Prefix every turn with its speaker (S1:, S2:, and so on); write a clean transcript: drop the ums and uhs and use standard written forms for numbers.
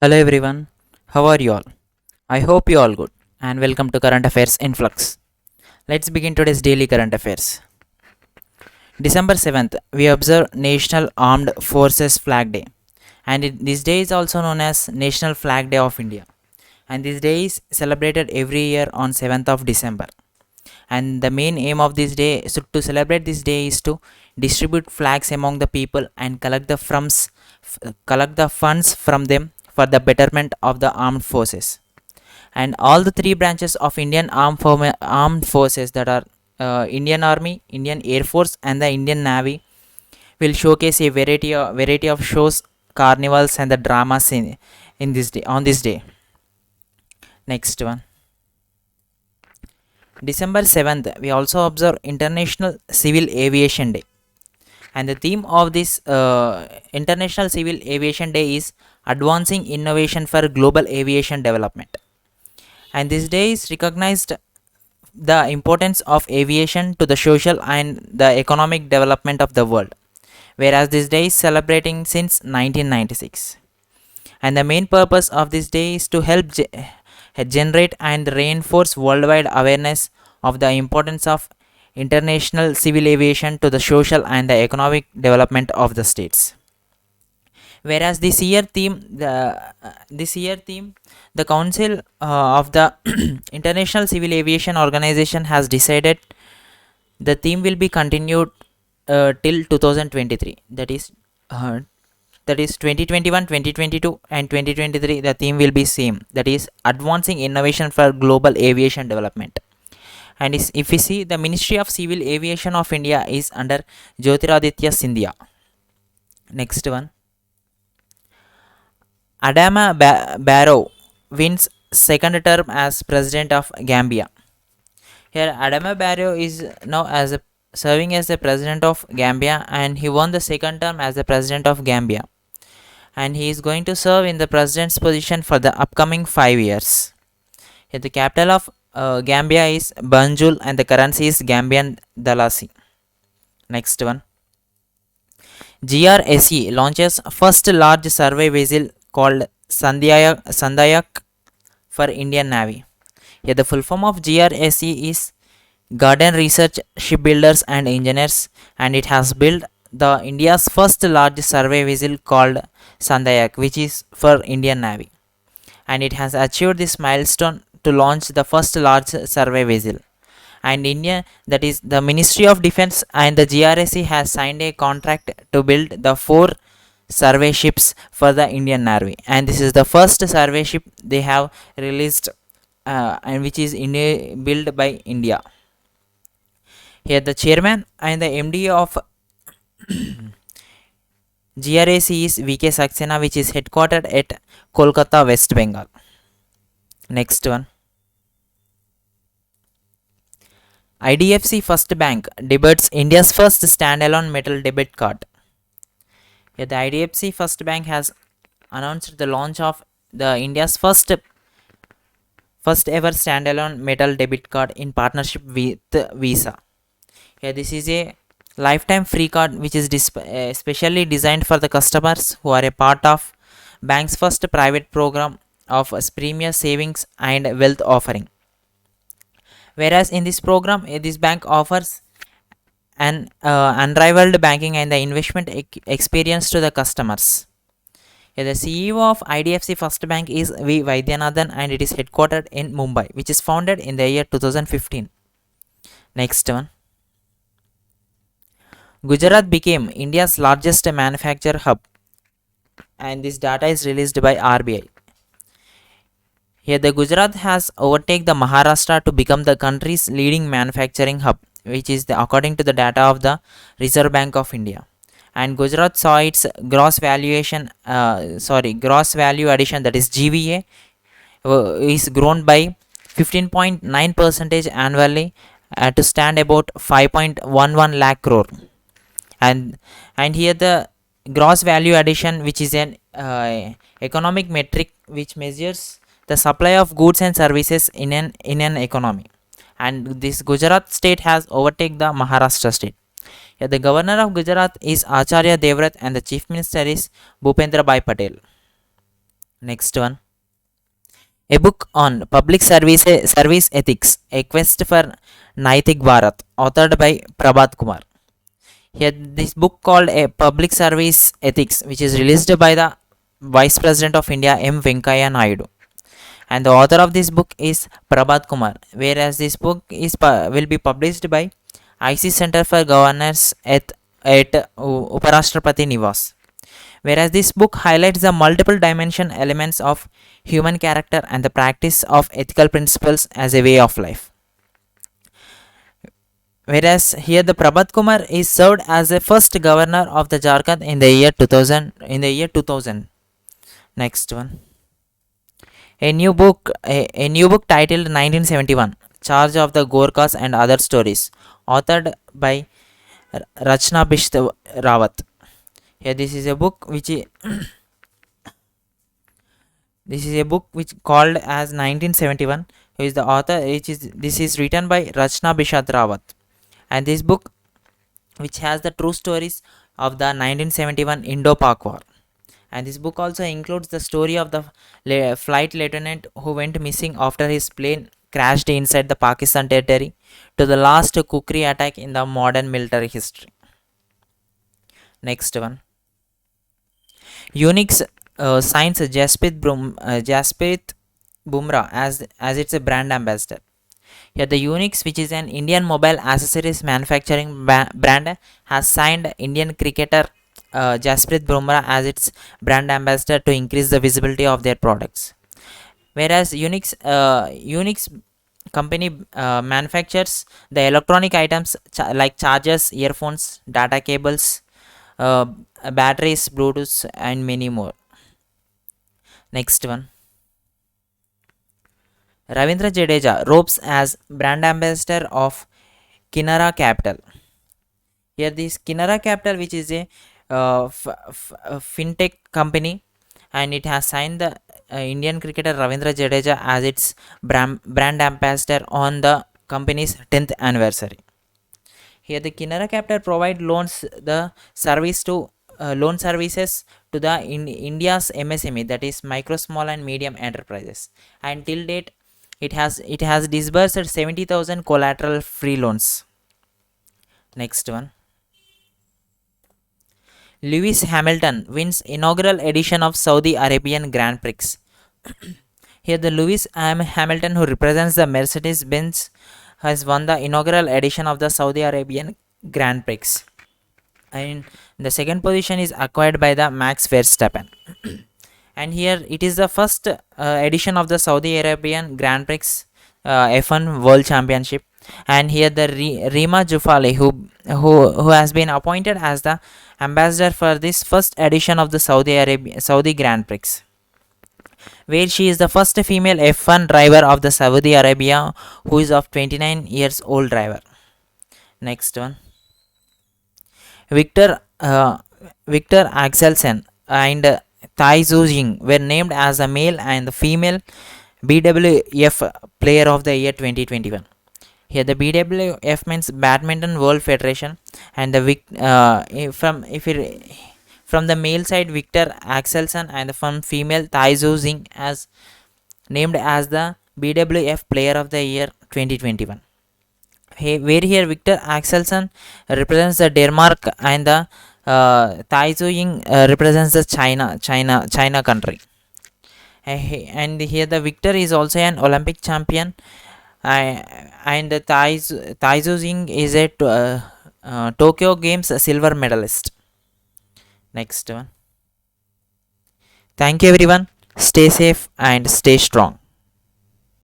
S1: Hello everyone, how are you all? I hope you all good and welcome to Current Affairs Influx. Let's begin today's daily current affairs. December 7th, we observe National Armed Forces Flag Day, and this day is also known as National Flag Day of India. And this day is celebrated every year on 7th of December. And the main aim of this day to celebrate this day is to distribute flags among the people and collect the funds from them for the betterment of the armed forces. And all the three branches of Indian armed forces, that are Indian Army, Indian Air Force, and the Indian Navy, will showcase a variety of shows, carnivals, and the dramas in this day on this day. Next one, December 7th, we also observe International Civil Aviation Day, and the theme of this International Civil Aviation Day is advancing innovation for global aviation development. And this day is recognized the importance of aviation to the social and the economic development of the world, whereas this day is celebrating since 1996. And the main purpose of this day is to help generate and reinforce worldwide awareness of the importance of international civil aviation to the social and the economic development of the states. Whereas this year theme, the Council of the International Civil Aviation Organization has decided the theme will be continued till 2023. That is 2021, 2022, and 2023. The theme will be same. That is advancing innovation for global aviation development. And if we see, the Ministry of Civil Aviation of India is under Jyotiraditya Scindia. Next one, Adama Barrow wins second term as president of Gambia. Here, Adama Barrow is now serving as the president of Gambia, and he won the second term as the president of Gambia. And he is going to serve in the president's position for the upcoming 5 years. Here, the capital of Gambia is Banjul, and the currency is Gambian Dalasi. Next one, GRSE launches first large survey vessel called Sandayak for Indian Navy. Here, the full form of GRSE is Garden Research Shipbuilders and Engineers, and it has built the India's first large survey vessel called Sandayak, which is for Indian Navy, and it has achieved this milestone to launch the first large survey vessel. And India, that is the Ministry of Defense, and the GRSE has signed a contract to build the 4 survey ships for the Indian Navy, and this is the first survey ship they have released, and which is built by India. Here, the chairman and the MD of GRSE is VK Saxena, which is headquartered at Kolkata, West Bengal. Next one, IDFC First Bank debuts India's first standalone metal debit card. Here, the IDFC First Bank has announced the launch of the India's first ever standalone metal debit card in partnership with Visa. Here, this is a lifetime free card which is specially designed for the customers who are a part of bank's first private program of premier savings and wealth offering. Whereas in this program, this bank offers an unrivaled banking and the investment experience to the customers. Here, the CEO of IDFC First Bank is V. Vaidyanathan, and it is headquartered in Mumbai, which is founded in the year 2015. Next one, Gujarat became India's largest manufacturer hub, and this data is released by RBI. Here, the Gujarat has overtaken the Maharashtra to become the country's leading manufacturing hub, which is according to the data of the Reserve Bank of India. And Gujarat saw its gross value addition, that is GVA, is grown by 15.9% annually to stand about 5.11 lakh crore. And here, the gross value addition, which is an economic metric which measures the supply of goods and services in an economy, and this Gujarat state has overtaken the Maharashtra state. Here, the governor of Gujarat is Acharya Devrat, and the chief minister is Bhupendra Bhai Patel. Next one, a book on service ethics, a quest for Naitik Bharat, authored by Prabhat Kumar. Here, this book called a public service ethics, which is released by the Vice President of India M. Venkaiah Naidu, and the author of this book is Prabhat Kumar. Whereas this book will be published by IC Center for Governance at Uparashtrapati Nivas. Whereas this book highlights the multiple dimension elements of human character and the practice of ethical principles as a way of life. Whereas here the Prabhat Kumar is served as the first governor of the Jharkhand in the year 2000. Next one, a new book titled 1971, Charge of the Gorkhas and Other Stories, authored by Rachna Bisht Rawat. Here this is a book which this is a book which called as 1971, who is the author, this is written by Rachna Bishat Rawat, and this book which has the true stories of the 1971 Indo-Pak War. And this book also includes the story of the flight lieutenant who went missing after his plane crashed inside the Pakistan territory, to the last kukri attack in the modern military history. Next one, Unix signs Jasprit Bumrah as its brand ambassador. Here, the Unix, which is an Indian mobile accessories manufacturing brand, has signed Indian cricketer Jasprit Bumrah as its brand ambassador to increase the visibility of their products. Whereas Unix company manufactures the electronic items like chargers, earphones, data cables, uh, batteries, Bluetooth, and many more. Next one, Ravindra Jadeja ropes as brand ambassador of Kinara Capital. Here, this Kinara Capital, which is a fintech company, and it has signed the Indian cricketer Ravindra Jadeja as its brand ambassador on the company's 10th anniversary. Here, the Kinara Capital provide loan services to the India's MSME, that is micro, small, and medium enterprises. And till date, it has disbursed 70,000 collateral free loans. Next one, Lewis Hamilton wins inaugural edition of Saudi Arabian Grand Prix. Here, the Lewis Hamilton, who represents the Mercedes-Benz, has won the inaugural edition of the Saudi Arabian Grand Prix, and the second position is acquired by the Max Verstappen. And here it is the first edition of the Saudi Arabian Grand Prix F1 World Championship. And here the Rima Jufali, who has been appointed as the ambassador for this first edition of the Saudi Grand Prix, where she is the first female F1 driver of the Saudi Arabia, who is of 29 years old driver. Next one, Victor Axelsen and Tai Zhu Ying were named as the male and the female BWF Player of the Year 2021. Here, the BWF means Badminton World Federation, and from the male side, Victor Axelsen, and from female Tai Zhu Ying as named as the BWF Player of the Year 2021. Where here Victor Axelsen represents the Denmark, and the Tai Zhu Ying represents the China country. And here the Victor is also an Olympic champion, and the Tai Zhu Ying is a Tokyo Games silver medalist. Next one. Thank you everyone. Stay safe and stay strong.